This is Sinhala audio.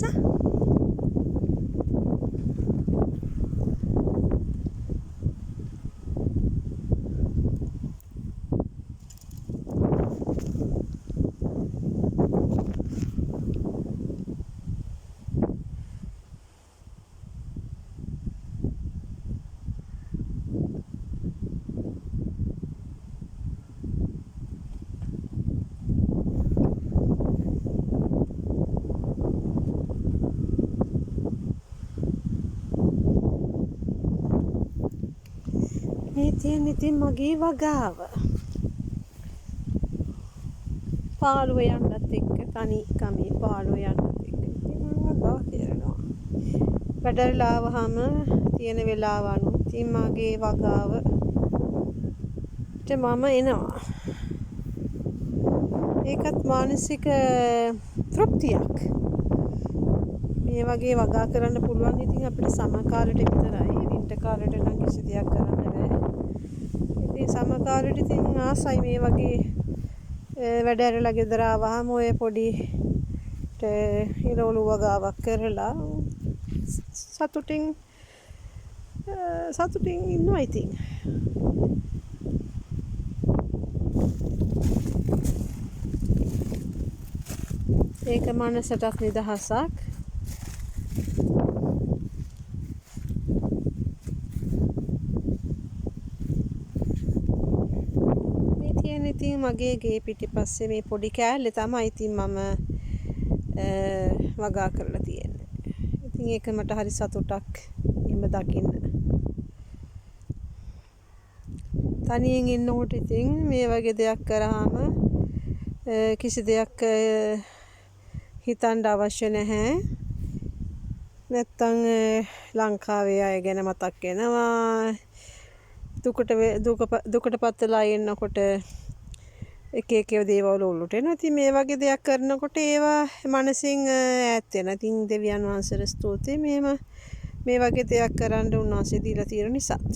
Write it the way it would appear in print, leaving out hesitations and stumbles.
Elsa? මේ තියෙන ඉතින් මගේ වගාව. පාළුව යන්නත් එක්ක තනි කමේ පාළුව යන්නත් එක්ක ඉතින් මම වගාව කරනවා. වැඩට ආවහම තියෙන වෙලාව අනුව ඉතින් මගේ වගාවට මම එනවා. ඒකත් මානසික තෘප්තියක්. මේ වගේ වගා කරන්න පුළුවන් ඉතින් අපිට සමහර කාලෙට විතරයි. වින්ටර් කාලෙට නම් කිසි දෙයක් කරන්න බෑ. ඉතින් සමහර කාලෙට ඉතින් ආසයි මේ වගේ වැඩ ඇරලා ගෙදර ආවහම ඔය පොඩි ඉරෝලු වගාවක් කරලා සතුටින් ඉන්නවා ඉතින්. ඒක මනසටත් නිදහසක්. මේ තියෙන ඉතින් මගේ ගේ පිටිපස්සේ මේ පොඩි කෑල්ලේ තමයි ඉතින් මම වගා කරලා තියෙන්නේ. ඉතින් ඒක මට හරි සතුටක් එහෙම දකින්න. තනියෙන් ඉන්නකොට ඉතින් මේ වගේ දෙයක් කරාම කිසි දෙයක් හිතන්න අවශ්‍ය නැහැ. නැත්තම් ලංකාවේ අය ගැන මතක් වෙනවා. දුකට පත්ලා ඉන්නකොට එක දේවල් ඔලුට එනවා. ඉතින් මේ වගේ දෙයක් කරනකොට ඒවා මනසින් ඈත් වෙනවා. ඉතින් දෙවියන් වහන්සේට ස්තුතියි මේ වගේ දෙයක් කරන්න උන්වහන්සේ දීලා තියෙන නිසාත්.